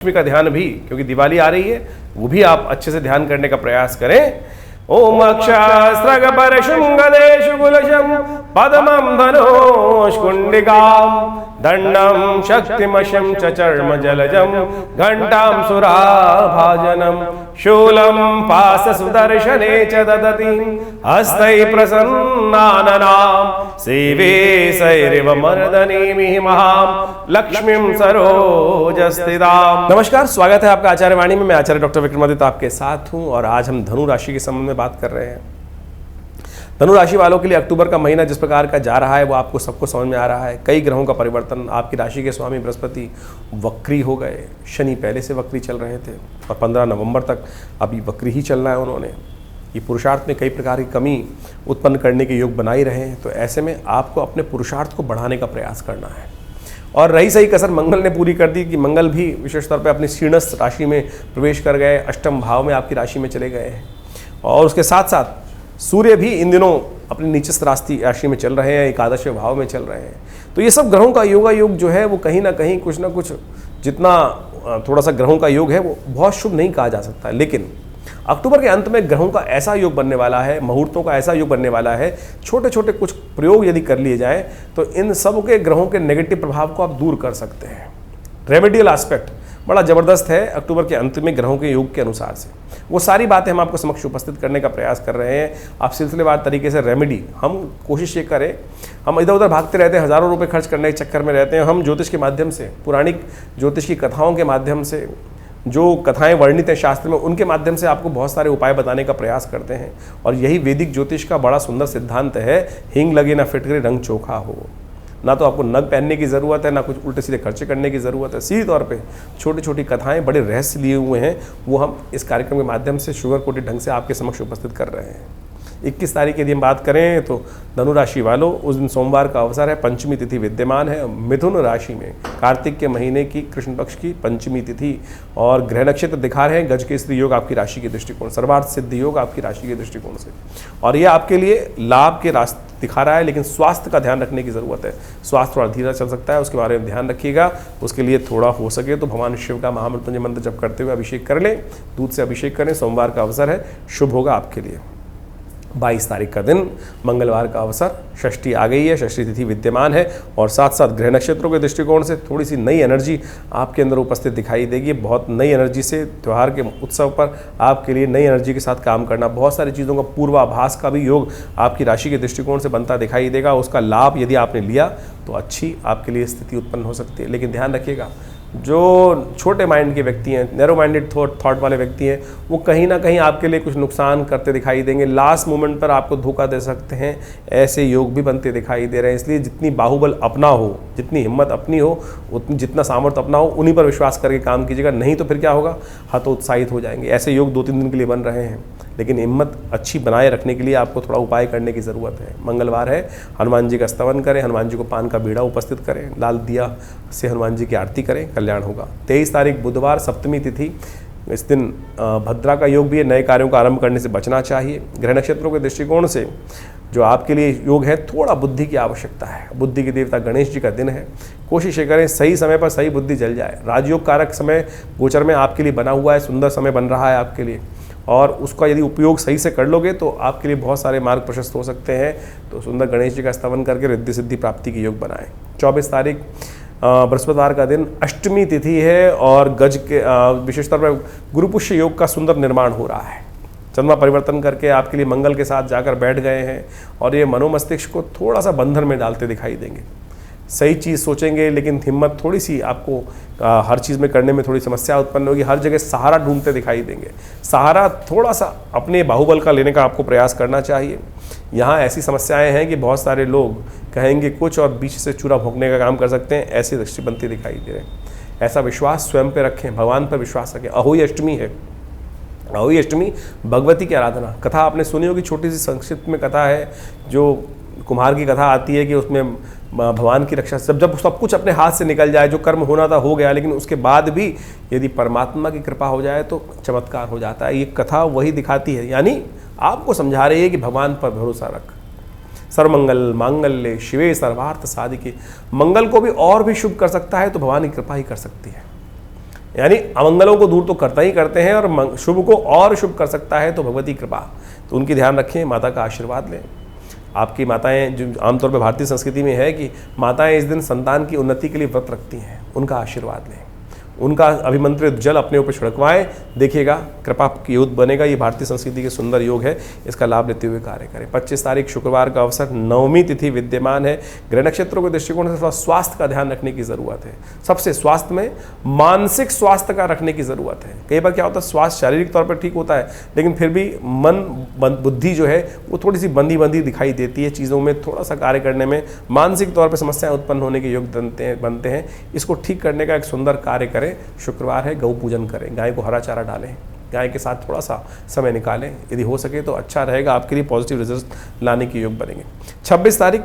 लक्ष्मी का ध्यान भी, क्योंकि दिवाली आ रही है, वो भी आप अच्छे से ध्यान करने का प्रयास करें। ओम अक्षास्त्रग परशुंगदेशु गुलशम पद्मं धनुष्कुंडिकां दंडं शक्तिमशं च चर्म जलजं घंटां सुराभाजनं शूलं पाशसुदर्शने च ददति हस्तै प्रसन्नाननां सेवे सैरिव मर्दनीमिहि महां लक्ष्मीं सरोजस्थितां। नमस्कार, स्वागत है आपका आचार्य वाणी में। मैं आचार्य डॉक्टर विक्रमादित्य आपके साथ हूं और आज हम धनु राशि के संबंध में बात कर रहे हैं। धनु राशि वालों के लिए अक्टूबर का महीना जिस प्रकार का जा रहा है वो आपको सबको समझ में आ रहा है। कई ग्रहों का परिवर्तन, आपकी राशि के स्वामी बृहस्पति वक्री हो गए, शनि पहले से वक्री चल रहे थे और 15 नवंबर तक अभी वक्री ही चलना है उन्होंने। ये पुरुषार्थ में कई प्रकार की कमी उत्पन्न करने के योग बना ही रहे हैं, तो ऐसे में आपको अपने पुरुषार्थ को बढ़ाने का प्रयास करना है। और रही सही कसर मंगल ने पूरी कर दी कि मंगल भी विशेष तौर पर अपनी शीर्णस्थ राशि में प्रवेश कर गए, अष्टम भाव में आपकी राशि में चले गए हैं। और उसके साथ साथ सूर्य भी इन दिनों अपनी नीचस्थ राशि में चल रहे हैं, एकादश भाव में चल रहे हैं। तो ये सब ग्रहों का योगायोग जो है वो कहीं ना कहीं कुछ ना कुछ, जितना थोड़ा सा ग्रहों का योग है वो बहुत शुभ नहीं कहा जा सकता। लेकिन अक्टूबर के अंत में ग्रहों का ऐसा योग बनने वाला है, मुहूर्तों का ऐसा योग बनने वाला है, छोटे छोटे कुछ प्रयोग यदि कर लिए जाए तो इन सब के ग्रहों के नेगेटिव प्रभाव को आप दूर कर सकते हैं। रेमेडियल एस्पेक्ट बड़ा ज़बरदस्त है अक्टूबर के अंत में ग्रहों के योग के अनुसार से। वो सारी बातें हम आपको समक्ष उपस्थित करने का प्रयास कर रहे हैं। आप सिलसिलेवार तरीके से रेमेडी, हम कोशिश ये करें, हम इधर उधर भागते रहते हैं, हज़ारों रुपए खर्च करने के चक्कर में रहते हैं। हम ज्योतिष के माध्यम से, पौराणिक ज्योतिष की कथाओं के माध्यम से, जो कथाएं वर्णित हैं शास्त्र में, उनके माध्यम से आपको बहुत सारे उपाय बताने का प्रयास करते हैं। और यही वैदिक ज्योतिष का बड़ा सुंदर सिद्धांत है, हिंग लगे ना फिटकरे रंग चोखा हो। ना तो आपको नग पहनने की ज़रूरत है, ना कुछ उल्टे सीधे खर्चे करने की ज़रूरत है। सीधे तौर पे छोटी छोटी कथाएं, बड़े रहस्य लिए हुए हैं, वो हम इस कार्यक्रम के माध्यम से शुगर कोटेड ढंग से आपके समक्ष उपस्थित कर रहे हैं। 21 तारीख की यदि हम बात करें तो धनु राशि वालों, उस दिन सोमवार का अवसर है, पंचमी तिथि विद्यमान है मिथुन राशि में, कार्तिक के महीने की कृष्ण पक्ष की पंचमी तिथि, और ग्रह नक्षत्र दिखा रहे हैं गज के स्त्री योग आपकी राशि के दृष्टिकोण, सर्वार्थ सिद्ध योग आपकी राशि के दृष्टिकोण से। और ये आपके लिए लाभ के रास्ते दिखा रहा है, लेकिन स्वास्थ्य का ध्यान रखने की ज़रूरत है। स्वास्थ्य थोड़ा धीरा चल सकता है, उसके बारे में ध्यान रखिएगा। उसके लिए थोड़ा हो सके तो भगवान शिव का महामृत्युंजय मंत्र जप करते हुए अभिषेक कर लें, दूध से अभिषेक करें। सोमवार का अवसर है, शुभ होगा आपके लिए। 22 तारीख का दिन मंगलवार का अवसर, षष्ठी आ गई है, षष्ठी तिथि विद्यमान है, और साथ साथ ग्रह नक्षत्रों के दृष्टिकोण से थोड़ी सी नई एनर्जी आपके अंदर उपस्थित दिखाई देगी। बहुत नई एनर्जी से त्यौहार के उत्सव पर आपके लिए नई एनर्जी के साथ काम करना, बहुत सारी चीज़ों का पूर्वाभास का भी योग आपकी राशि के दृष्टिकोण से बनता दिखाई देगा। उसका लाभ यदि आपने लिया तो अच्छी आपके लिए स्थिति उत्पन्न हो सकती है। लेकिन ध्यान रखिएगा, जो छोटे माइंड के व्यक्ति हैं, नैरो माइंडेड थॉट वाले व्यक्ति हैं, वो कहीं ना कहीं आपके लिए कुछ नुकसान करते दिखाई देंगे, लास्ट मोमेंट पर आपको धोखा दे सकते हैं। ऐसे योग भी बनते दिखाई दे रहे हैं। इसलिए जितनी बाहुबल अपना हो, जितनी हिम्मत अपनी हो, उतनी जितना सामर्थ्य अपना हो, उन्हीं पर विश्वास करके काम कीजिएगा। नहीं तो फिर क्या होगा, हतोत्साहित हो जाएंगे। ऐसे योग 2-3 दिन के लिए बन रहे हैं, लेकिन हिम्मत अच्छी बनाए रखने के लिए आपको थोड़ा उपाय करने की ज़रूरत है। मंगलवार है, हनुमान जी का स्तवन करें, हनुमान जी को पान का बीड़ा उपस्थित करें, लाल दिया से हनुमान जी की आरती करें, कल्याण होगा। 23 तारीख बुधवार, सप्तमी तिथि, इस दिन भद्रा का योग भी है। नए कार्यों का आरंभ करने से बचना चाहिए। ग्रह नक्षत्रों के दृष्टिकोण से जो आपके लिए योग है, थोड़ा बुद्धि की आवश्यकता है। बुद्धि के देवता गणेश जी का दिन है, कोशिश करें सही समय पर सही बुद्धि जल जाए। राजयोग कारक समय गोचर में आपके लिए बना हुआ है, सुंदर समय बन रहा है आपके लिए, और उसका यदि उपयोग सही से कर लोगे तो आपके लिए बहुत सारे मार्ग प्रशस्त हो सकते हैं। तो सुंदर गणेश जी का स्तवन करके रिद्धि सिद्धि प्राप्ति के योग बनाएं। 24 तारीख बृहस्पतिवार का दिन, अष्टमी तिथि है, और गज के विशेषतौर पर गुरुपुष्य योग का सुंदर निर्माण हो रहा है। चंद्रमा परिवर्तन करके आपके लिए मंगल के साथ जाकर बैठ गए हैं, और ये मनोमस्तिष्क को थोड़ा सा बंधन में डालते दिखाई देंगे। सही चीज़ सोचेंगे, लेकिन हिम्मत थोड़ी सी आपको हर चीज़ में करने में थोड़ी समस्या उत्पन्न होगी। हर जगह सहारा ढूंढते दिखाई देंगे। सहारा थोड़ा सा अपने बाहुबल का लेने का आपको प्रयास करना चाहिए। यहाँ ऐसी समस्याएं हैं कि बहुत सारे लोग कहेंगे कुछ और बीच से चूरा भोंकने का काम कर सकते हैं, ऐसी दृष्टि बनती दिखाई दे रहे हैं। ऐसा विश्वास स्वयं पे रखें, भगवान पर विश्वास रखें। अहोई अष्टमी है, अहोई अष्टमी भगवती की आराधना। कथा आपने सुनी होगी, छोटी सी संक्षिप्त में कथा है, जो कुम्हार की कथा आती है कि उसमें भगवान की रक्षा, जब सब कुछ अपने हाथ से निकल जाए, जो कर्म होना था हो गया, लेकिन उसके बाद भी यदि परमात्मा की कृपा हो जाए तो चमत्कार हो जाता है। ये कथा वही दिखाती है, यानी आपको समझा रही है कि भगवान पर भरोसा रख। सर्वमंगल मांगल्ये शिवे सर्वार्थ साधिके। मंगल को भी और भी शुभ कर सकता है तो भगवान की कृपा ही कर सकती है। यानी अमंगलों को दूर तो करता ही करते हैं और शुभ को और शुभ कर सकता है तो भगवती कृपा। तो उनकी ध्यान रखें, माता का आशीर्वाद लें। आपकी माताएं, जो आमतौर पर भारतीय संस्कृति में है कि माताएं इस दिन संतान की उन्नति के लिए व्रत रखती हैं, उनका आशीर्वाद लें, उनका अभिमंत्रित जल अपने ऊपर छिड़कवाएं, देखिएगा कृपा की योग बनेगा। ये भारतीय संस्कृति के सुंदर योग है, इसका लाभ लेते हुए कार्य करें। 25 तारीख शुक्रवार का अवसर, नवमी तिथि विद्यमान है। ग्रह नक्षत्रों के दृष्टिकोण से थोड़ा स्वास्थ्य का ध्यान रखने की जरूरत है। सबसे स्वास्थ्य में मानसिक स्वास्थ्य का रखने की जरूरत है। कई बार क्या होता है, स्वास्थ्य शारीरिक तौर पर ठीक होता है लेकिन फिर भी मन बुद्धि जो है वो थोड़ी सी बंधी बंधी दिखाई देती है। चीज़ों में थोड़ा सा कार्य करने में मानसिक तौर पर समस्याएं उत्पन्न होने के योग बनते हैं। इसको ठीक करने का एक सुंदर कार्य करें। शुक्रवार है, गौ पूजन करें, गाय को हरा चारा डालें, गाय के साथ थोड़ा सा समय निकालें, यदि हो सके तो अच्छा रहेगा, आपके लिए पॉजिटिव रिजल्ट लाने के योग बनेंगे। 26 तारीख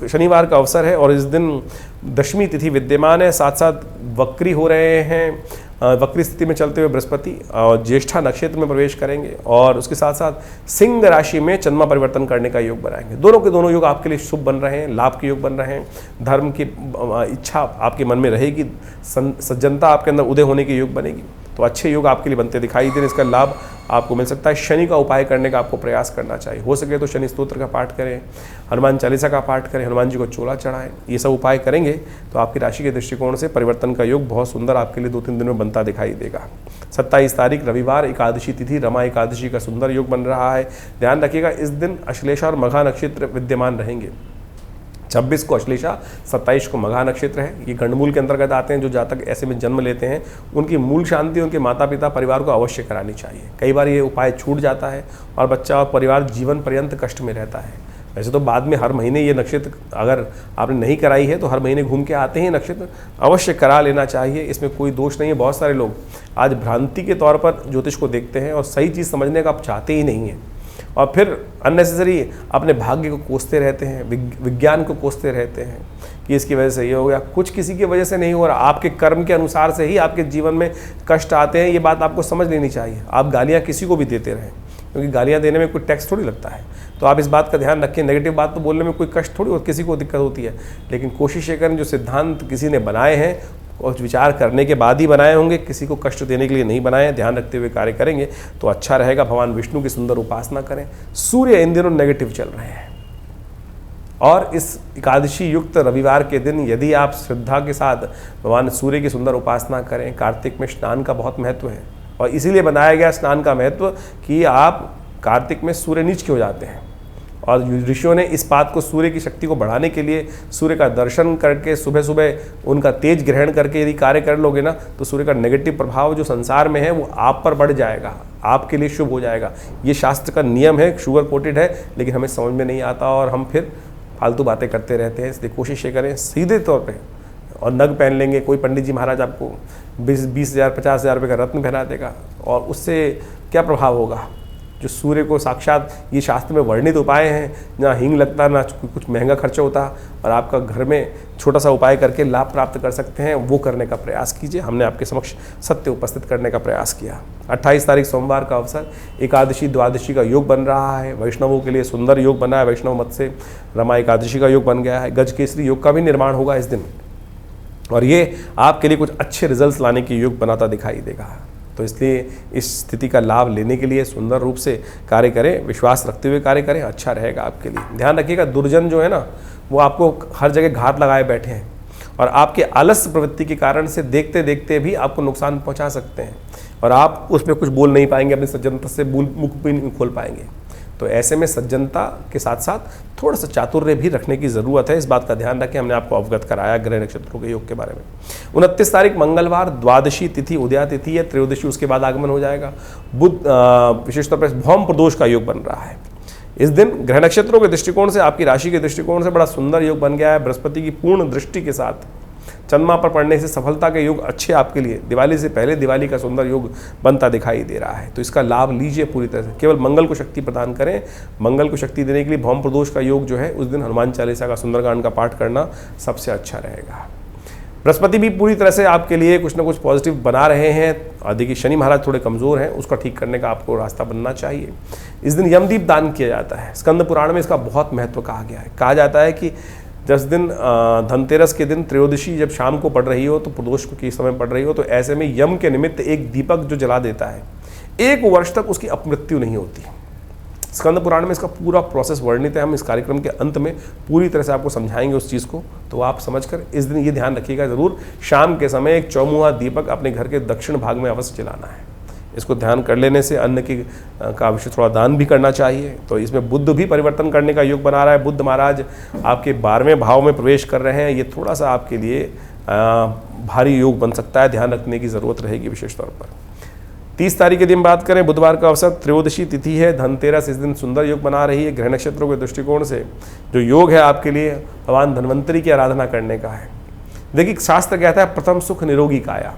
शनिवार का अवसर है और इस दिन दशमी तिथि विद्यमान है। साथ साथ वक्री हो रहे हैं, वक्री स्थिति में चलते हुए बृहस्पति और ज्येष्ठा नक्षत्र में प्रवेश करेंगे और उसके साथ साथ सिंह राशि में चंद्रमा परिवर्तन करने का योग बनाएंगे। दोनों के दोनों योग आपके लिए शुभ बन रहे हैं, लाभ के योग बन रहे हैं। धर्म की इच्छा आपके मन में रहेगी, सज्जनता आपके अंदर उदय होने के योग बनेगी। तो अच्छे योग आपके लिए बनते दिखाई दे रहे हैं, इसका लाभ आपको मिल सकता है। शनि का उपाय करने का आपको प्रयास करना चाहिए। हो सके तो शनि स्तोत्र का पाठ करें, हनुमान चालीसा का पाठ करें, हनुमान जी को चोला चढ़ाएं। ये सब उपाय करेंगे तो आपकी राशि के दृष्टिकोण से परिवर्तन का योग बहुत सुंदर आपके लिए 2-3 दिन में बनता दिखाई देगा। 27 तारीख रविवार, एकादशी तिथि, रमा एकादशी का सुंदर योग बन रहा है। ध्यान रखिएगा, इस दिन अश्लेषा और मघा नक्षत्र विद्यमान रहेंगे। 26 को अश्लेषा, 27 को मघा नक्षत्र है। ये गंडमूल के अंतर्गत आते हैं। जो जातक ऐसे में जन्म लेते हैं उनकी मूल शांति उनके माता पिता परिवार को अवश्य करानी चाहिए। कई बार ये उपाय छूट जाता है और बच्चा और परिवार जीवन पर्यंत कष्ट में रहता है। वैसे तो बाद में हर महीने ये नक्षत्र अगर आपने नहीं कराई है तो हर महीने घूम के आते हैं नक्षत्र, अवश्य करा लेना चाहिए, इसमें कोई दोष नहीं है। बहुत सारे लोग आज भ्रांति के तौर पर ज्योतिष को देखते हैं और सही चीज़ समझने का आप चाहते ही नहीं हैं और फिर अननेसेसरी अपने भाग्य को कोसते रहते हैं, विज्ञान को कोसते रहते हैं कि इसकी वजह से ये हो गया। कुछ किसी की वजह से नहीं हो रहा, आपके कर्म के अनुसार से ही आपके जीवन में कष्ट आते हैं। ये बात आपको समझ लेनी चाहिए। आप गालियाँ किसी को भी देते रहें, क्योंकि गालियाँ देने में कोई टैक्स थोड़ी लगता है। तो आप इस बात का ध्यान रखें। नेगेटिव बात तो बोलने में कोई कष्ट थोड़ी और किसी को दिक्कत होती है, लेकिन कोशिश ये करें जो सिद्धांत किसी ने बनाए हैं और विचार करने के बाद ही बनाए होंगे, किसी को कष्ट देने के लिए नहीं बनाए हैं। ध्यान रखते हुए कार्य करेंगे तो अच्छा रहेगा। भगवान विष्णु की सुंदर उपासना करें। सूर्य इन दिनों नेगेटिव चल रहे हैं और इस एकादशी युक्त रविवार के दिन यदि आप श्रद्धा के साथ भगवान सूर्य की सुंदर उपासना करें, कार्तिक में स्नान का बहुत महत्व है और इसीलिए बनाया गया स्नान का महत्व कि आप कार्तिक में सूर्य नीच क्यों जाते हैं और ऋषियों ने इस बात को सूर्य की शक्ति को बढ़ाने के लिए सूर्य का दर्शन करके सुबह सुबह उनका तेज ग्रहण करके यदि कार्य कर लोगे ना तो सूर्य का नेगेटिव प्रभाव जो संसार में है वो आप पर बढ़ जाएगा, आपके लिए शुभ हो जाएगा। ये शास्त्र का नियम है, शुगर कोटेड है, लेकिन हमें समझ में नहीं आता और हम फिर फालतू बातें करते रहते हैं। इसलिए कोशिश ये करें सीधे तौर पर, और नग पहन लेंगे। कोई पंडित जी महाराज आपको 20,000 50,000 रुपये का रत्न पहना देगा और उससे क्या प्रभाव होगा। जो सूर्य को साक्षात ये शास्त्र में वर्णित उपाय हैं, ना हींग लगता, ना कुछ महंगा खर्चा होता और आपका घर में छोटा सा उपाय करके लाभ प्राप्त कर सकते हैं, वो करने का प्रयास कीजिए। हमने आपके समक्ष सत्य उपस्थित करने का प्रयास किया। 28 तारीख सोमवार का अवसर, एकादशी द्वादशी का योग बन रहा है। वैष्णवों के लिए सुंदर योग बना है, वैष्णव मत से रमा एकादशी का योग बन गया है। गज केसरी योग का भी निर्माण होगा इस दिन और ये आपके लिए कुछ अच्छे रिजल्ट्स लाने की योग बनाता दिखाई देगा। तो इसलिए इस स्थिति का लाभ लेने के लिए सुंदर रूप से कार्य करें, विश्वास रखते हुए कार्य करें, अच्छा रहेगा आपके लिए। ध्यान रखिएगा, दुर्जन जो है ना वो आपको हर जगह घात लगाए बैठे हैं और आपके आलस्य प्रवृत्ति के कारण से देखते देखते भी आपको नुकसान पहुंचा सकते हैं और आप उस पर कुछ बोल नहीं पाएंगे, अपनी सज्जनता से मुख भी नहीं खोल पाएंगे। तो ऐसे में सज्जनता के साथ साथ थोड़ा सा चातुर्य भी रखने की ज़रूरत है। इस बात का ध्यान रखें। हमने आपको अवगत कराया ग्रह नक्षत्रों के योग के बारे में। 29 तारीख मंगलवार, द्वादशी तिथि उदया तिथि है, त्रयोदशी उसके बाद आगमन हो जाएगा। बुध विशेष तौर पर भौम प्रदोष का योग बन रहा है। इस दिन ग्रह नक्षत्रों के दृष्टिकोण से, आपकी राशि के दृष्टिकोण से बड़ा सुंदर योग बन गया है। बृहस्पति की पूर्ण दृष्टि के साथ चंद्रमा पर पड़ने से सफलता के योग अच्छे आपके लिए। दिवाली से पहले दिवाली का सुंदर योग बनता दिखाई दे रहा है, तो इसका लाभ लीजिए पूरी तरह से। केवल मंगल को शक्ति प्रदान करें। मंगल को शक्ति देने के लिए भौम प्रदोष का योग जो है उस दिन हनुमान चालीसा का सुंदरकांड का पाठ करना सबसे अच्छा रहेगा। बृहस्पति भी पूरी तरह से आपके लिए कुछ ना कुछ पॉजिटिव बना रहे हैं। और देखिए शनि महाराज थोड़े कमज़ोर हैं, उसका ठीक करने का आपको रास्ता बनना चाहिए। इस दिन यमदीप दान किया जाता है। स्कंद पुराण में इसका बहुत महत्व कहा गया है। कहा जाता है कि 10 दिन धनतेरस के दिन त्रयोदशी जब शाम को पड़ रही हो तो प्रदोष के समय पड़ रही हो, तो ऐसे में यम के निमित्त एक दीपक जो जला देता है 1 वर्ष तक उसकी अपमृत्यु नहीं होती। स्कंद पुराण में इसका पूरा प्रोसेस वर्णित है। हम इस कार्यक्रम के अंत में पूरी तरह से आपको समझाएंगे उस चीज़ को, तो आप समझकर इस दिन ये ध्यान रखिएगा ज़रूर, शाम के समय एक चौमुहा दीपक अपने घर के दक्षिण भाग में अवश्य जलाना है। इसको ध्यान कर लेने से अन्न की का विषय थोड़ा दान भी करना चाहिए। तो इसमें बुध भी परिवर्तन करने का योग बना रहा है। बुध महाराज आपके 12वें भाव में प्रवेश कर रहे हैं। ये थोड़ा सा आपके लिए भारी योग बन सकता है, ध्यान रखने की ज़रूरत रहेगी विशेष तौर पर। 30 तारीख के दिन बात करें, बुधवार का अवसर, त्रयोदशी तिथि है, धनतेरस इस दिन सुंदर योग बना रही है। ग्रह नक्षत्रों के दृष्टिकोण से जो योग है आपके लिए भगवान धन्वंतरी की आराधना करने का है। देखिए शास्त्र कहता है प्रथम सुख निरोगी काया।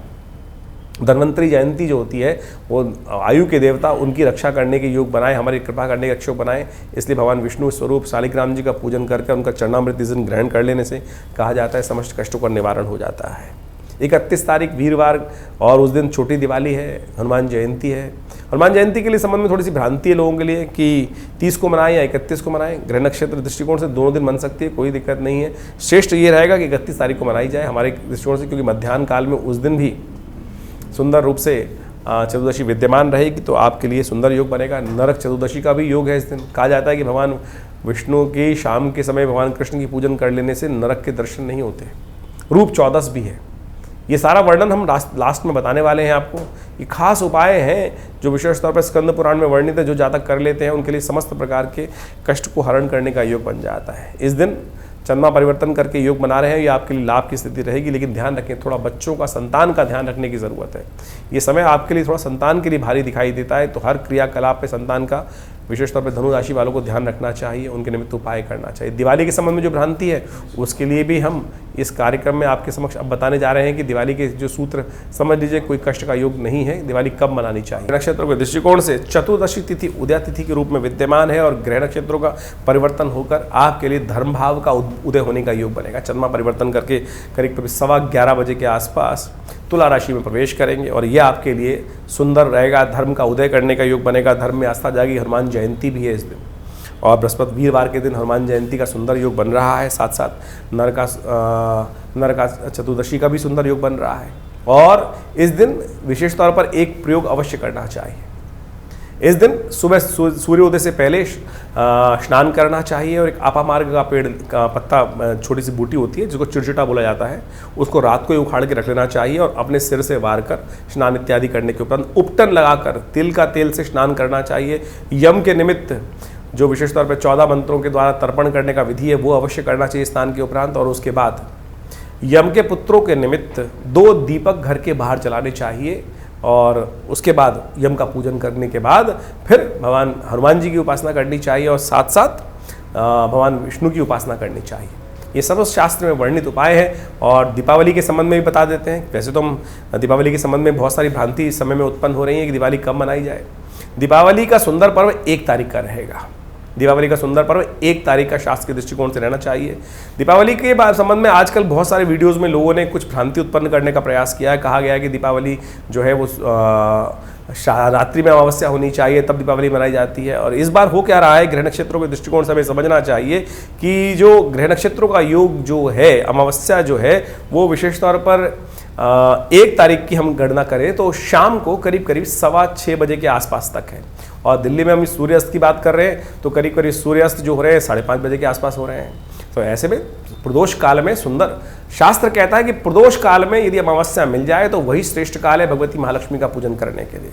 धन्वंतरी जयंती जो होती है वो आयु के देवता, उनकी रक्षा करने के योग बनाए, हमारी कृपा करने के अक्षोग बनाए। इसलिए भगवान विष्णु स्वरूप शालिग्राम जी का पूजन करके उनका चरणामृत इस दिन ग्रहण कर लेने से कहा जाता है समस्त कष्टों का निवारण हो जाता है। 31 तारीख वीरवार और उस दिन छोटी दिवाली है, हनुमान जयंती है। हनुमान जयंती के लिए संबंध में थोड़ी सी भ्रांति है लोगों के लिए कि 30 को मनाएं या 31 को मनाएं। ग्रह नक्षत्र दृष्टिकोण से दोनों दिन बन सकती है, कोई दिक्कत नहीं है। श्रेष्ठ ये रहेगा कि 31 तारीख को मनाई जाए हमारे दृष्टिकोण से, क्योंकि मध्याह्न काल में उस दिन भी सुंदर रूप से चतुर्दशी विद्यमान रहेगी, तो आपके लिए सुंदर योग बनेगा। नरक चतुर्दशी का भी योग है इस दिन। कहा जाता है कि भगवान विष्णु की शाम के समय भगवान कृष्ण की पूजन कर लेने से नरक के दर्शन नहीं होते। रूप 14 भी है। ये सारा वर्णन हम लास्ट में बताने वाले हैं आपको। ये खास उपाय हैं जो विशेष तौर पर स्कंद पुराण में वर्णित है। जो जातक कर लेते हैं उनके लिए समस्त प्रकार के कष्ट को हरण करने का योग बन जाता है। इस दिन चंद्रमा परिवर्तन करके योग बना रहे हैं, ये आपके लिए लाभ की स्थिति रहेगी। लेकिन ध्यान रखें, थोड़ा बच्चों का, संतान का ध्यान रखने की ज़रूरत है। ये समय आपके लिए थोड़ा संतान के लिए भारी दिखाई देता है, तो हर क्रियाकलाप पे संतान का विशेष तौर पर धनु राशि वालों को ध्यान रखना चाहिए, उनके निमित्त उपाय करना चाहिए। दिवाली के संबंध में जो भ्रांति है उसके लिए भी हम इस कार्यक्रम में आपके समक्ष अब बताने जा रहे हैं कि दिवाली के जो सूत्र समझ लीजिए, कोई कष्ट का योग नहीं है। दिवाली कब मनानी चाहिए? नक्षत्रों के दृष्टिकोण से चतुर्दशी तिथि उदय तिथि के रूप में विद्यमान है और ग्रह नक्षत्रों का परिवर्तन होकर आपके लिए धर्म भाव का उदय होने का योग बनेगा। चंद्रमा परिवर्तन करके करीब 11:15 बजे के आसपास तुला राशि में प्रवेश करेंगे और ये आपके लिए सुंदर रहेगा। धर्म का उदय करने का योग बनेगा, धर्म में आस्था जाएगी। हनुमान जयंती भी है इस दिन और बृहस्पति वीरवार के दिन हनुमान जयंती का सुंदर योग बन रहा है। साथ साथ नरका चतुर्दशी का भी सुंदर योग बन रहा है। और इस दिन विशेष तौर पर एक प्रयोग अवश्य करना चाहिए। इस दिन सुबह सूर्योदय से पहले स्नान करना चाहिए और एक आपामार्ग का पेड़ का पत्ता, छोटी सी बूटी होती है जिसको चिड़चिटा बोला जाता है, उसको रात को ही उखाड़ के रख लेना चाहिए और अपने सिर से वार कर स्नान इत्यादि करने के उपरांत उपटन लगाकर तिल का तेल से स्नान करना चाहिए। यम के निमित्त जो विशेष तौर पर 14 मंत्रों के द्वारा तर्पण करने का विधि है वो अवश्य करना चाहिए स्नान के उपरांत। और उसके बाद यम के पुत्रों के निमित्त 2 दीपक घर के बाहर जलाने चाहिए और उसके बाद यम का पूजन करने के बाद फिर भगवान हनुमान जी की उपासना करनी चाहिए और साथ साथ भगवान विष्णु की उपासना करनी चाहिए। ये सब शास्त्र में वर्णित उपाय है। और दीपावली के संबंध में भी बता देते हैं। वैसे तो हम दीपावली के संबंध में बहुत सारी भ्रांति इस समय में उत्पन्न हो रही है कि दिवाली कब मनाई जाए। दीपावली का सुंदर पर्व 1 तारीख का रहेगा। दीपावली का सुंदर पर्व 1 तारीख का शास्त्र के दृष्टिकोण से रहना चाहिए। दीपावली के संबंध में आजकल बहुत सारे वीडियोस में लोगों ने कुछ भ्रांति उत्पन्न करने का प्रयास किया है। कहा गया है कि दीपावली जो है वो रात्रि में अमावस्या होनी चाहिए तब दीपावली मनाई जाती है। और इस बार हो क्या रहा है, ग्रह नक्षत्रों के दृष्टिकोण से हमें समझना चाहिए कि जो ग्रह नक्षत्रों का योग जो है, अमावस्या जो है वो विशेष तौर पर 1 तारीख की हम गणना करें तो शाम को करीब 6:15 बजे के आसपास तक है। और दिल्ली में हम सूर्यास्त की बात कर रहे हैं तो करीब सूर्यास्त जो हो रहे हैं 5:30 बजे के आसपास हो रहे हैं। तो ऐसे में प्रदोष काल में सुंदर, शास्त्र कहता है कि प्रदोष काल में यदि अमावस्या मिल जाए तो वही श्रेष्ठ काल है भगवती महालक्ष्मी का पूजन करने के लिए।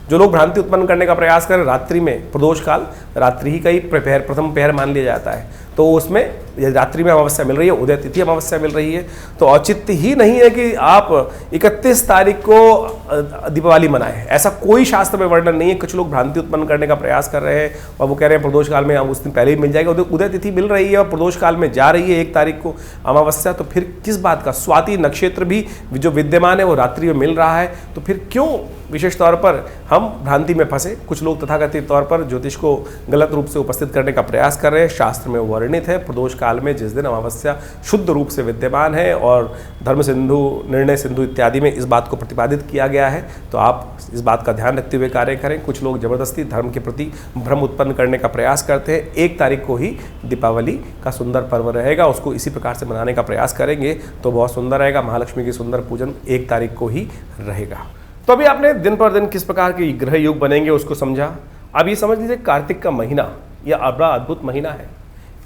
जो लोग भ्रांति उत्पन्न करने का प्रयास करें, रात्रि में, प्रदोष काल रात्रि ही का ही प्रथम पहर मान लिया जाता है, तो उसमें रात्रि में अमावस्या मिल रही है, उदय तिथि अमावस्या मिल रही है, तो औचित्य ही नहीं है कि आप 31 तारीख को दीपावली मनाएं। ऐसा कोई शास्त्र में वर्णन नहीं है। कुछ लोग भ्रांति उत्पन्न करने का प्रयास कर रहे हैं और वो कह रहे हैं प्रदोष काल में उस दिन पहले ही मिल जाएगा। उदय तिथि मिल रही है और प्रदोष काल में जा रही है 1 तारीख को अमावस्या, तो फिर किस बात का? स्वाति नक्षत्र भी जो विद्यमान है वो रात्रि में मिल रहा है, तो फिर क्यों विशेष तौर पर हम भ्रांति में फंसे? कुछ लोग तथाकथित तौर पर ज्योतिष को गलत रूप से उपस्थित करने का प्रयास कर रहे हैं। शास्त्र में वर्णित वर्णित है प्रदोष काल में, जिस दिन अमावस्या शुद्ध रूप से विद्यमान है और धर्म सिंधु, निर्णय सिंधु इत्यादि में इस बात को प्रतिपादित किया गया है। तो आप इस बात का ध्यान रखते हुए कार्य करें। कुछ लोग जबरदस्ती धर्म के प्रति भ्रम उत्पन्न करने का प्रयास करते हैं। 1 तारीख को ही दीपावली का सुंदर पर्व रहेगा, उसको इसी प्रकार से मनाने का प्रयास करेंगे तो बहुत सुंदर रहेगा। महालक्ष्मी की सुंदर पूजन 1 तारीख को ही रहेगा। तो अभी आपने दिन पर दिन किस प्रकार के ग्रह योग बनेंगे उसको समझा। अब ये समझ लीजिए कार्तिक का महीना यह बड़ा अद्भुत महीना है।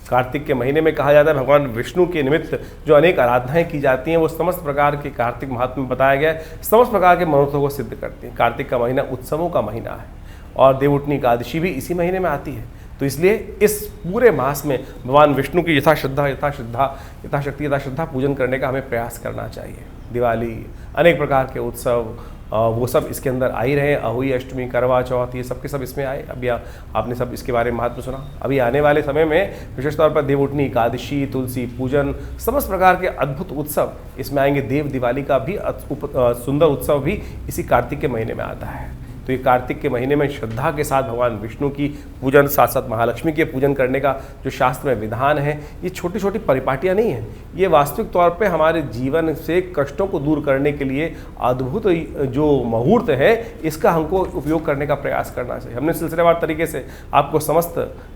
कार्तिक के महीने में कहा जाता है भगवान विष्णु के निमित्त जो अनेक आराधनाएं की जाती हैं वो समस्त प्रकार के कार्तिक महात्म्य में बताया गया है, समस्त प्रकार के मनोरथों को सिद्ध करती हैं। कार्तिक का महीना उत्सवों का महीना है और देवउठनी एकादशी भी इसी महीने में आती है। तो इसलिए इस पूरे मास में भगवान विष्णु की यथाशक्ति यथाश्रद्धा पूजन करने का हमें प्रयास करना चाहिए। दिवाली, अनेक प्रकार के उत्सव वो सब इसके अंदर आ ही रहे हैं। अहोई अष्टमी, करवा चौथ, ये सब के सब इसमें आए। अभी आपने सब इसके बारे में महत्व सुना। अभी आने वाले समय में विशेष तौर पर देवउठनी एकादशी, तुलसी पूजन, समस्त प्रकार के अद्भुत उत्सव इसमें आएंगे। देव दिवाली का भी सुंदर उत्सव भी इसी कार्तिक के महीने में आता है। तो ये कार्तिक के महीने में श्रद्धा के साथ भगवान विष्णु की पूजन, साथ साथ महालक्ष्मी के पूजन करने का जो शास्त्र में विधान है, ये छोटी छोटी परिपाटियाँ नहीं हैं। ये वास्तविक तौर पे हमारे जीवन से कष्टों को दूर करने के लिए अद्भुत जो मुहूर्त है, इसका हमको उपयोग करने का प्रयास करना चाहिए। हमने सिलसिलेवार तरीके से आपको समस्त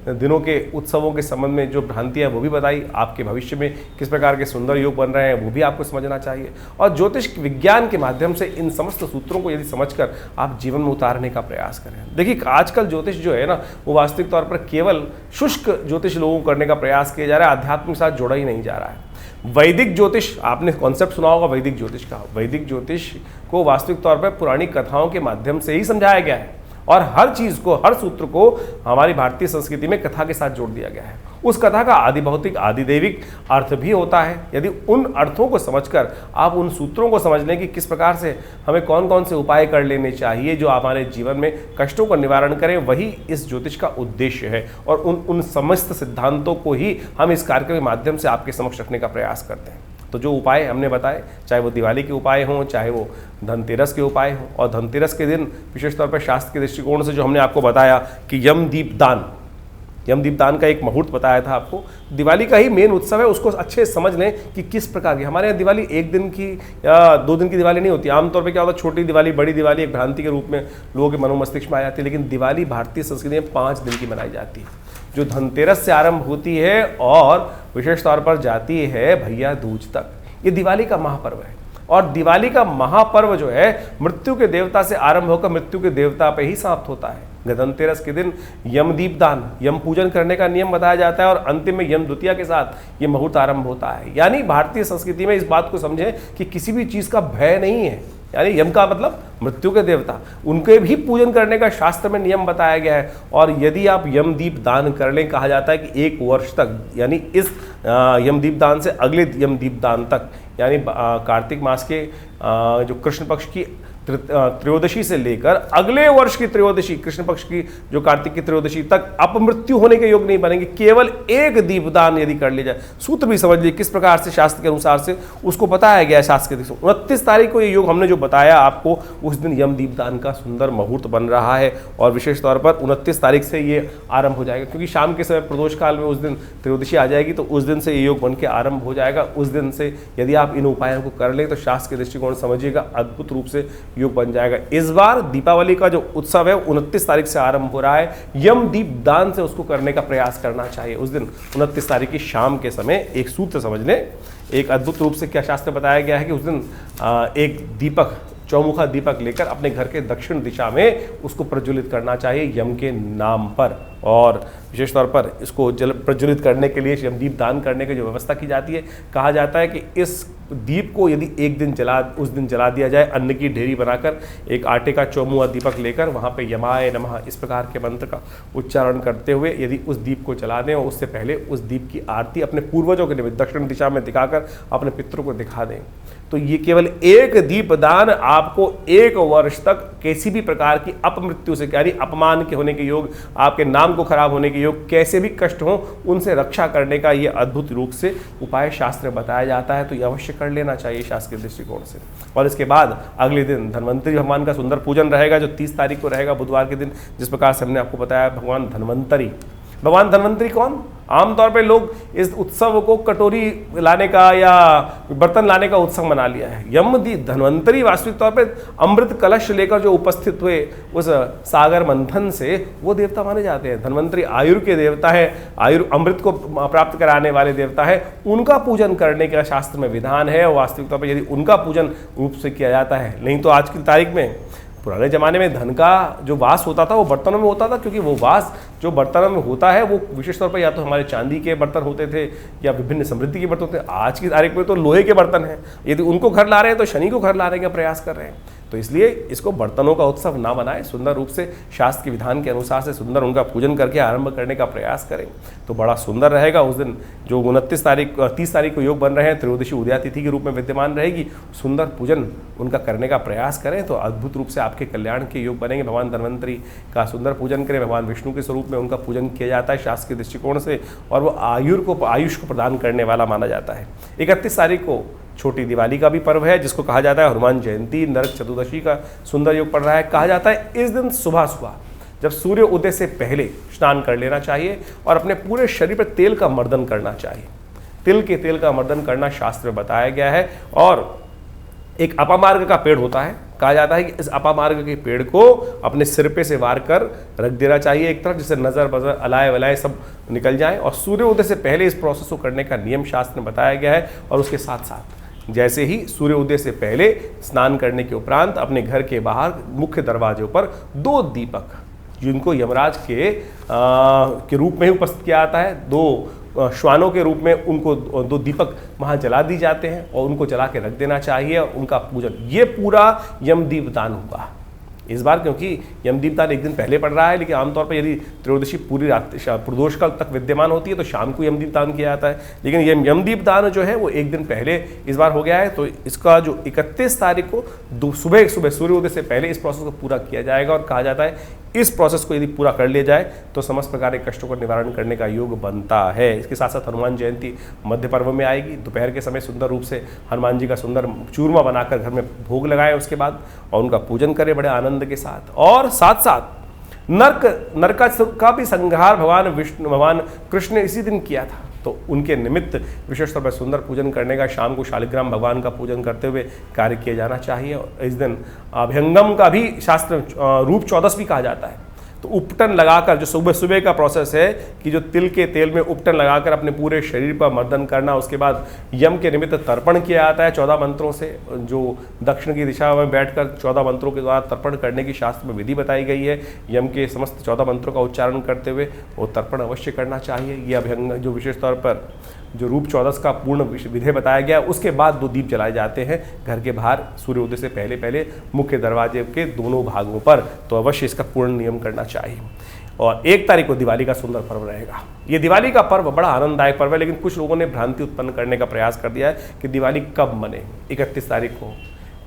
दिनों के उत्सवों के संबंध में जो भ्रांतियाँ वो भी बताई, आपके भविष्य में किस प्रकार के सुंदर योग बन रहे हैं वो भी आपको समझना चाहिए। और ज्योतिष विज्ञान के माध्यम से इन समस्त सूत्रों को यदि समझकर आप जीवन में उतारने का प्रयास करें। देखिए आजकल ज्योतिष जो है ना, वो वास्तविक तौर पर केवल शुष्क ज्योतिष लोगों को करने का प्रयास किया जा रहा है, आध्यात्म के साथ जोड़ा ही नहीं जा रहा है। वैदिक ज्योतिष, आपने कॉन्सेप्ट सुना होगा वैदिक ज्योतिष का। वैदिक ज्योतिष को वास्तविक तौर पर पुरानी कथाओं के माध्यम से ही समझाया गया है और हर चीज को, हर सूत्र को हमारी भारतीय संस्कृति में कथा के साथ जोड़ दिया गया है। उस कथा का आदि भौतिक, आदि दैविक अर्थ भी होता है। यदि उन अर्थों को समझकर आप उन सूत्रों को समझ लें कि किस प्रकार से हमें कौन कौन से उपाय कर लेने चाहिए जो हमारे जीवन में कष्टों का निवारण करें, वही इस ज्योतिष का उद्देश्य है। और उन समस्त सिद्धांतों को ही हम इस कार्यक्रम के माध्यम से आपके समक्ष रखने का प्रयास करते हैं। तो जो उपाय हमने बताए, चाहे वो दिवाली के उपाय हों, चाहे वो धनतेरस के उपाय हों, और धनतेरस के दिन विशेष तौर पर शास्त्र के दृष्टिकोण से जो हमने आपको बताया कि यमदीप दान का एक मुहूर्त बताया था आपको। दिवाली का ही मेन उत्सव है, उसको अच्छे समझ लें कि किस प्रकार की हमारे यहाँ दिवाली 1 दिन की या 2 दिन की दिवाली नहीं होती। आमतौर पे क्या होता है, छोटी दिवाली, बड़ी दिवाली एक भ्रांति के रूप में लोगों के मनोमस्तिष्क में आ जाती है। लेकिन दिवाली भारतीय संस्कृति में 5 दिन की मनाई जाती है, जो धनतेरस से आरंभ होती है और विशेष तौर पर जाती है भैया दूज तक। ये दिवाली का महापर्व है और दिवाली का महापर्व जो है मृत्यु के देवता से आरंभ होकर मृत्यु के देवता पे ही समाप्त होता है। धनतेरस के दिन यमदीप दान, यम पूजन करने का नियम बताया जाता है और अंतिम में यम द्वितीया के साथ ये मुहूर्त आरंभ होता है। यानी भारतीय संस्कृति में इस बात को समझें कि किसी भी चीज का भय नहीं है। यानी यम का मतलब मृत्यु के देवता, उनके भी पूजन करने का शास्त्र में नियम बताया गया है। और यदि आप यमदीप दान कर लें, कहा जाता है कि 1 वर्ष तक, यानी इस यमदीप दान से अगले यमदीप दान तक, यानी कार्तिक मास के जो कृष्ण पक्ष की त्रयोदशी से लेकर अगले वर्ष की त्रयोदशी, कृष्ण पक्ष की जो कार्तिक की त्रयोदशी तक अपमृत्यु होने के योग नहीं बनेंगे। केवल 1 दीपदान यदि कर लिया जाए, सूत्र भी समझ लीजिए किस प्रकार से शास्त्र के अनुसार से उसको बताया गया है। शास्त्र के 29 तारीख को ये योग हमने जो बताया आपको, उस दिन यम दीपदान का सुंदर मुहूर्त बन रहा है और विशेष तौर पर 29 तारीख से ये आरंभ हो जाएगा, क्योंकि शाम के समय प्रदोष काल में उस दिन त्रयोदशी आ जाएगी, तो उस दिन से ये योग बन के आरंभ हो जाएगा। उस दिन से यदि आप इन उपायों को कर लें तो शास्त्र के दृष्टिकोण समझिएगा अद्भुत रूप से योग बन जाएगा। इस बार दीपावली का जो उत्सव है 29 तारीख से आरंभ हो रहा है। यम दीप दान से उसको करने का प्रयास करना चाहिए। उस दिन 29 तारीख की शाम के समय एक सूत्र समझ लें, एक अद्भुत रूप से क्या शास्त्र बताया गया है कि उस दिन एक दीपक, चौमुखा दीपक लेकर अपने घर के दक्षिण दिशा में उसको प्रज्वलित करना चाहिए यम के नाम पर। और विशेष तौर पर इसको प्रज्वलित करने के लिए यमदीप दान करने की जो व्यवस्था की जाती है, कहा जाता है कि इस दीप को यदि उस दिन जला दिया जाए, अन्न की ढेरी बनाकर एक आटे का चौमुआ दीपक लेकर वहाँ पे यमाय नमः इस प्रकार के मंत्र का उच्चारण करते हुए यदि उस दीप को जला दें और उससे पहले उस दीप की आरती अपने पूर्वजों के निमित्त दक्षिण दिशा में दिखाकर अपने पितरों को दिखा दें, तो ये केवल 1 दीपदान आपको 1 वर्ष तक किसी भी प्रकार की अपमृत्यु से, यानी अपमान के होने के योग, आपके नाम को खराब होने के योग, कैसे भी कष्ट हो उनसे रक्षा करने का ये अद्भुत रूप से उपाय शास्त्र में बताया जाता है। तो ये अवश्य कर लेना चाहिए शास्त्रीय दृष्टिकोण से। और इसके बाद अगले दिन धन्वंतरी भगवान का सुंदर पूजन रहेगा, जो 30 तारीख को रहेगा बुधवार के दिन। जिस प्रकार से हमने आपको बताया भगवान धन्वंतरी कौन? आमतौर पे लोग इस उत्सव को कटोरी लाने का या बर्तन लाने का उत्सव मना लिया है। यमदीप धन्वंतरी वास्तविक तौर पे अमृत कलश लेकर जो उपस्थित हुए उस सागर मंथन से, वो देवता माने जाते हैं। धन्वंतरी आयुर के देवता है, आयुर अमृत को प्राप्त कराने वाले देवता है, उनका पूजन करने का शास्त्र में विधान है। और वास्तविक तौर पर यदि उनका पूजन रूप से किया जाता है, नहीं तो आज की तारीख में, पुराने ज़माने में धन का जो वास होता था वो बर्तनों में होता था, क्योंकि वो वास जो बर्तनों में होता है वो विशेष तौर पर या तो हमारे चांदी के बर्तन होते थे या विभिन्न समृद्धि के बर्तन होते थे। आज की तारीख में तो लोहे के बर्तन हैं। यदि उनको घर ला रहे हैं तो शनि को घर लाने का प्रयास कर रहे हैं। तो इसलिए इसको बर्तनों का उत्सव ना बनाएं, सुंदर रूप से शास्त्र के विधान के अनुसार से सुंदर उनका पूजन करके आरंभ करने का प्रयास करें तो बड़ा सुंदर रहेगा। उस दिन जो 30 तारीख को योग बन रहे हैं, त्रयोदशी उदया तिथि के रूप में विद्यमान रहेगी, सुंदर पूजन उनका करने का प्रयास करें तो अद्भुत रूप से आपके कल्याण के योग बनेंगे। भगवान धन्वंतरी का सुंदर पूजन करें। भगवान विष्णु के स्वरूप में उनका पूजन किया जाता है शास्त्र के दृष्टिकोण से, और वो आयुष को प्रदान करने वाला माना जाता है। 31 तारीख को छोटी दिवाली का भी पर्व है, जिसको कहा जाता है हनुमान जयंती। नरक चतुर्दशी का सुंदर योग पड़ रहा है। कहा जाता है इस दिन सुबह सुबह जब सूर्य उदय से पहले स्नान कर लेना चाहिए और अपने पूरे शरीर पर तेल का मर्दन करना चाहिए। तिल के तेल का मर्दन करना शास्त्र में बताया गया है। और एक अपामार्ग का पेड़ होता है, कहा जाता है कि इस अपामार्ग के पेड़ को अपने सिर पे से वार कर रख देना चाहिए एक तरफ, जिससे नज़र बजर अलाय वलाय सब निकल जाएं। और सूर्य उदय से पहले इस प्रोसेस को करने का नियम शास्त्र में बताया गया है। और उसके साथ साथ जैसे ही सूर्य उदय से पहले स्नान करने के उपरांत अपने घर के बाहर मुख्य दरवाजे पर 2 दीपक, जिनको यमराज के रूप में ही उपस्थित किया जाता है, 2 श्वानों के रूप में उनको 2 दीपक वहाँ जला दी जाते हैं और उनको जला के रख देना चाहिए। और उनका पूजन, ये पूरा यमदीप दान होगा इस बार, क्योंकि यमदीप दान एक दिन पहले पड़ रहा है। लेकिन आमतौर पर यदि त्रयोदशी पूरी रात प्रदोष काल तक विद्यमान होती है तो शाम को यमदीप दान किया जाता है। लेकिन ये यमदीप दान जो है वो एक दिन पहले इस बार हो गया है। तो इसका जो 31 तारीख को सुबह सूर्योदय से पहले इस प्रोसेस को पूरा किया जाएगा। और कहा जाता है इस प्रोसेस को यदि पूरा कर लिया जाए तो समस्त प्रकार के कष्टों का निवारण करने का योग बनता है। इसके साथ साथ हनुमान जयंती मध्य पर्व में आएगी। दोपहर के समय सुंदर रूप से हनुमान जी का सुंदर चूरमा बनाकर घर में भोग लगाएं उसके बाद, और उनका पूजन करें बड़े आनंद के साथ। और साथ साथ नरक का भी संहार भगवान कृष्ण ने इसी दिन किया था। तो उनके निमित्त विशेष तौर पर सुंदर पूजन करने का, शाम को शालिग्राम भगवान का पूजन करते हुए कार्य किया जाना चाहिए। और इस दिन अभ्यंगम का भी शास्त्र रूप 14 भी कहा जाता है। तो उपटन लगाकर, जो सुबह सुबह का प्रोसेस है कि जो तिल के तेल में उपटन लगाकर अपने पूरे शरीर पर मर्दन करना, उसके बाद यम के निमित्त तर्पण किया जाता है 14 मंत्रों से, जो दक्षिण की दिशा में बैठकर 14 मंत्रों के द्वारा तर्पण करने की शास्त्र में विधि बताई गई है। यम के समस्त 14 मंत्रों का उच्चारण करते हुए वो तर्पण अवश्य करना चाहिए। ये अभ्यंग जो विशेष तौर पर जो रूप 14 का पूर्ण विधि बताया गया, उसके बाद 2 दीप जलाए जाते हैं घर के बाहर सूर्योदय से पहले मुख्य दरवाजे के दोनों भागों पर। तो अवश्य इसका पूर्ण नियम करना चाहिए। और 1 तारीख को दिवाली का सुंदर पर्व रहेगा। ये दिवाली का पर्व बड़ा आनंददायक पर्व है, लेकिन कुछ लोगों ने भ्रांति उत्पन्न करने का प्रयास कर दिया है कि दिवाली कब मने, 31 तारीख को।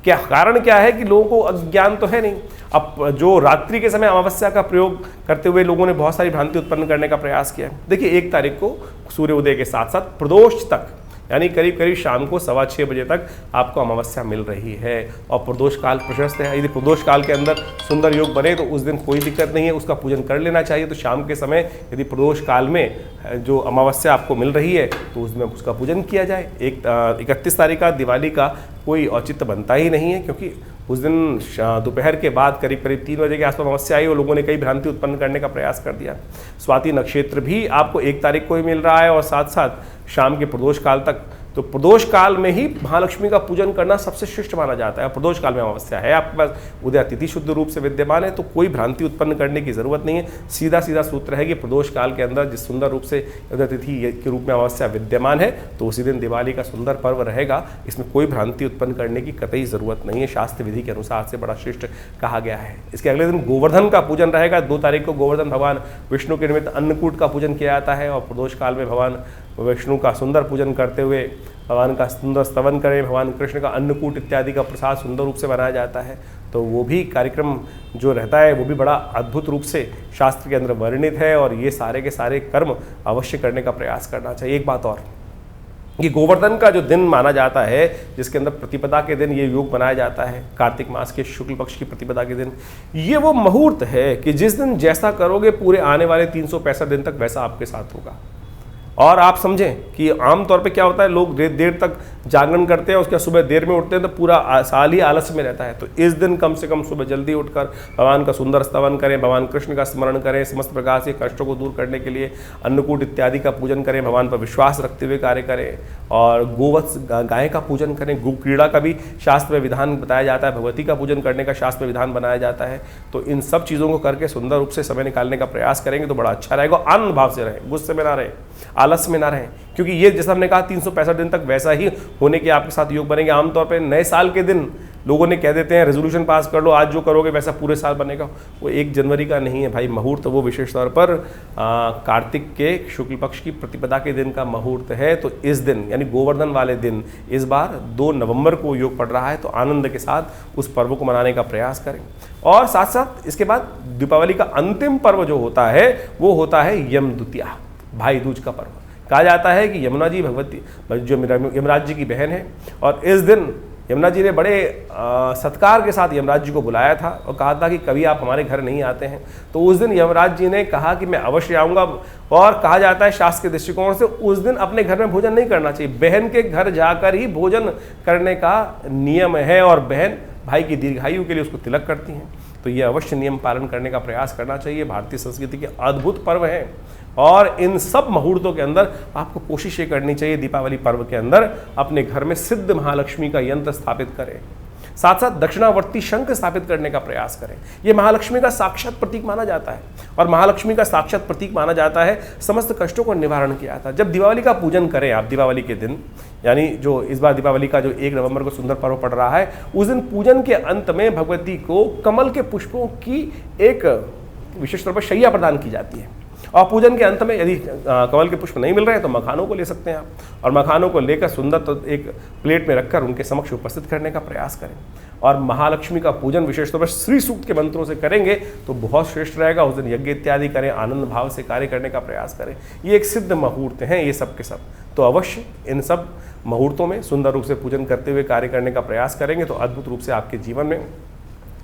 क्या कारण क्या है कि लोगों को अज्ञान तो है नहीं। अब जो रात्रि के समय अमावस्या का प्रयोग करते हुए लोगों ने बहुत सारी भ्रांति उत्पन्न करने का प्रयास किया है। देखिए 1 तारीख को सूर्योदय के साथ साथ प्रदोष तक, यानी करीब करीब शाम को 6:15 बजे तक आपको अमावस्या मिल रही है। और प्रदोष काल प्रशस्त है। यदि प्रदोष काल के अंदर सुंदर योग बने तो उस दिन कोई दिक्कत नहीं है, उसका पूजन कर लेना चाहिए। तो शाम के समय यदि प्रदोष काल में जो अमावस्या आपको मिल रही है तो उसमें उसका पूजन किया जाए। 31 तारीख का दिवाली का कोई औचित्य बनता ही नहीं है, क्योंकि उस दिन दोपहर के बाद करीब 3 बजे के आसपास अमावस्या आई और लोगों ने कई भ्रांति उत्पन्न करने का प्रयास कर दिया। स्वाति नक्षत्र भी आपको 1 तारीख को ही मिल रहा है और साथ साथ शाम के प्रदोष काल तक। तो प्रदोष काल में ही महालक्ष्मी का पूजन करना सबसे श्रेष्ठ माना जाता है। प्रदोष काल में अमावस्या है आपके पास, उदय तिथि शुद्ध रूप से विद्यमान है, तो कोई भ्रांति उत्पन्न करने की जरूरत नहीं है। सीधा सीधा सूत्र है कि प्रदोष काल के अंदर जिस सुंदर रूप से उदय तिथि के रूप में अमावस्या विद्यमान है तो उसी दिन दिवाली का सुंदर पर्व रहेगा। इसमें कोई भ्रांति उत्पन्न करने की कतई जरूरत नहीं है। शास्त्र विधि के अनुसार से बड़ा श्रेष्ठ कहा गया है। इसके अगले दिन गोवर्धन का पूजन रहेगा। 2 तारीख को गोवर्धन भगवान विष्णु के निमित्त अन्नकूट का पूजन किया जाता है। और प्रदोष काल में भगवान विष्णु का सुंदर पूजन करते हुए भगवान का सुंदर स्तवन करें। भगवान कृष्ण का अन्नकूट इत्यादि का प्रसाद सुंदर रूप से बनाया जाता है। तो वो भी कार्यक्रम जो रहता है वो भी बड़ा अद्भुत रूप से शास्त्र के अंदर वर्णित है। और ये सारे के सारे कर्म अवश्य करने का प्रयास करना चाहिए। एक बात और, ये गोवर्धन का जो दिन माना जाता है, जिसके अंदर प्रतिपदा के दिन ये योग बनाया जाता है, कार्तिक मास के शुक्ल पक्ष की प्रतिपदा के दिन, ये वो मुहूर्त है कि जिस दिन जैसा करोगे पूरे आने वाले 365 दिन तक वैसा आपके साथ होगा। और आप समझें कि आमतौर पे क्या होता है, लोग देर तक जागरण करते हैं, उसके बाद सुबह देर में उठते हैं तो पूरा साल ही आलस्य में रहता है। तो इस दिन कम से कम सुबह जल्दी उठकर भगवान का सुंदर स्तवन करें, भगवान कृष्ण का स्मरण करें, समस्त प्रकार से कष्टों को दूर करने के लिए अन्नकूट इत्यादि का पूजन करें, भगवान पर विश्वास रखते हुए कार्य करें, और गोवत्स गाय का पूजन करें। गो क्रीड़ा का भी शास्त्र में विधान बताया जाता है, भगवती का पूजन करने का शास्त्र में विधान बनाया जाता है। तो इन सब चीज़ों को करके सुंदर रूप से समय निकालने का प्रयास करेंगे तो बड़ा अच्छा रहेगा। आनंद भाव से रहें, गुस्से में ना रहें, आलस में ना रहें, क्योंकि ये जैसा हमने कहा 365 दिन तक वैसा ही होने के आपके साथ योग बनेंगे। आमतौर पे नए साल के दिन लोगों ने कह देते हैं रेजोल्यूशन पास कर लो, आज जो करोगे वैसा पूरे साल बनेगा। वो 1 जनवरी का नहीं है भाई। मुहूर्त तो वो विशेष तौर पर कार्तिक के शुक्ल पक्ष की प्रतिपदा के दिन का मुहूर्त है। तो इस दिन यानी गोवर्धन वाले दिन इस बार 2 नवंबर को योग पड़ रहा है। तो आनंद के साथ उस पर्व को मनाने का प्रयास करें। और साथ साथ इसके बाद दीपावली का अंतिम पर्व जो होता है वो होता है यम द्वितीया, भाई दूज का पर्व। कहा जाता है कि यमुना जी भगवती जो यमराज जी की बहन है, और इस दिन यमुना जी ने बड़े सत्कार के साथ यमराज जी को बुलाया था और कहा था कि कभी आप हमारे घर नहीं आते हैं। तो उस दिन यमराज जी ने कहा कि मैं अवश्य आऊँगा। और कहा जाता है शास्त्र के दृष्टिकोण से उस दिन अपने घर में भोजन नहीं करना चाहिए, बहन के घर जाकर ही भोजन करने का नियम है। और बहन भाई की दीर्घायु के लिए उसको तिलक करती हैं। तो ये अवश्य नियम पालन करने का प्रयास करना चाहिए। भारतीय संस्कृति के अद्भुत पर्व हैं, और इन सब मुहूर्तों के अंदर आपको कोशिश ये करनी चाहिए दीपावली पर्व के अंदर अपने घर में सिद्ध महालक्ष्मी का यंत्र स्थापित करें, साथ साथ दक्षिणावर्ती शंख स्थापित करने का प्रयास करें। ये महालक्ष्मी का साक्षात प्रतीक माना जाता है, और महालक्ष्मी का साक्षात प्रतीक माना जाता है समस्त कष्टों को निवारण किया जाता है। जब दिवाली का पूजन करें आप, दिवाली के दिन यानी जो इस बार दीपावली का जो 1 नवंबर को सुंदर पर्व पड़ रहा है, उस दिन पूजन के अंत में भगवती को कमल के पुष्पों की एक विशेष तौर पर शैया प्रदान की जाती है। और पूजन के अंत में यदि कमल के पुष्प नहीं मिल रहे हैं तो मखानों को ले सकते हैं आप, और मखानों को लेकर सुंदर तो एक प्लेट में रखकर उनके समक्ष उपस्थित करने का प्रयास करें। और महालक्ष्मी का पूजन विशेष तौर पर श्री सूक्त के मंत्रों से करेंगे तो बहुत श्रेष्ठ रहेगा। उस दिन यज्ञ इत्यादि करें, आनंद भाव से कार्य करने का प्रयास करें। ये एक सिद्ध मुहूर्त हैं ये सब के सब। तो अवश्य इन सब मुहूर्तों में सुंदर रूप से पूजन करते हुए कार्य करने का प्रयास करेंगे तो अद्भुत रूप से आपके जीवन में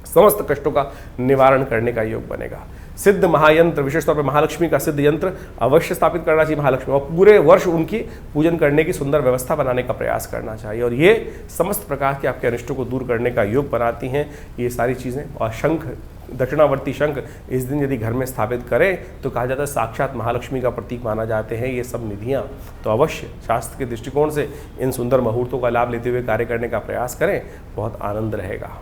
समस्त कष्टों का निवारण करने का योग बनेगा। सिद्ध महायंत्र, विशेष तौर पर महालक्ष्मी का सिद्ध यंत्र अवश्य स्थापित करना चाहिए महालक्ष्मी, और पूरे वर्ष उनकी पूजन करने की सुंदर व्यवस्था बनाने का प्रयास करना चाहिए। और ये समस्त प्रकार के आपके अनिष्टों को दूर करने का योग बनाती हैं ये सारी चीज़ें। और शंख, दक्षिणावर्ती शंख इस दिन यदि घर में स्थापित करें तो कहा जाता है साक्षात महालक्ष्मी का प्रतीक माना जाते हैं ये सब निधियाँ। तो अवश्य शास्त्र के दृष्टिकोण से इन सुंदर मुहूर्तों का लाभ लेते हुए कार्य करने का प्रयास करें, बहुत आनंद रहेगा।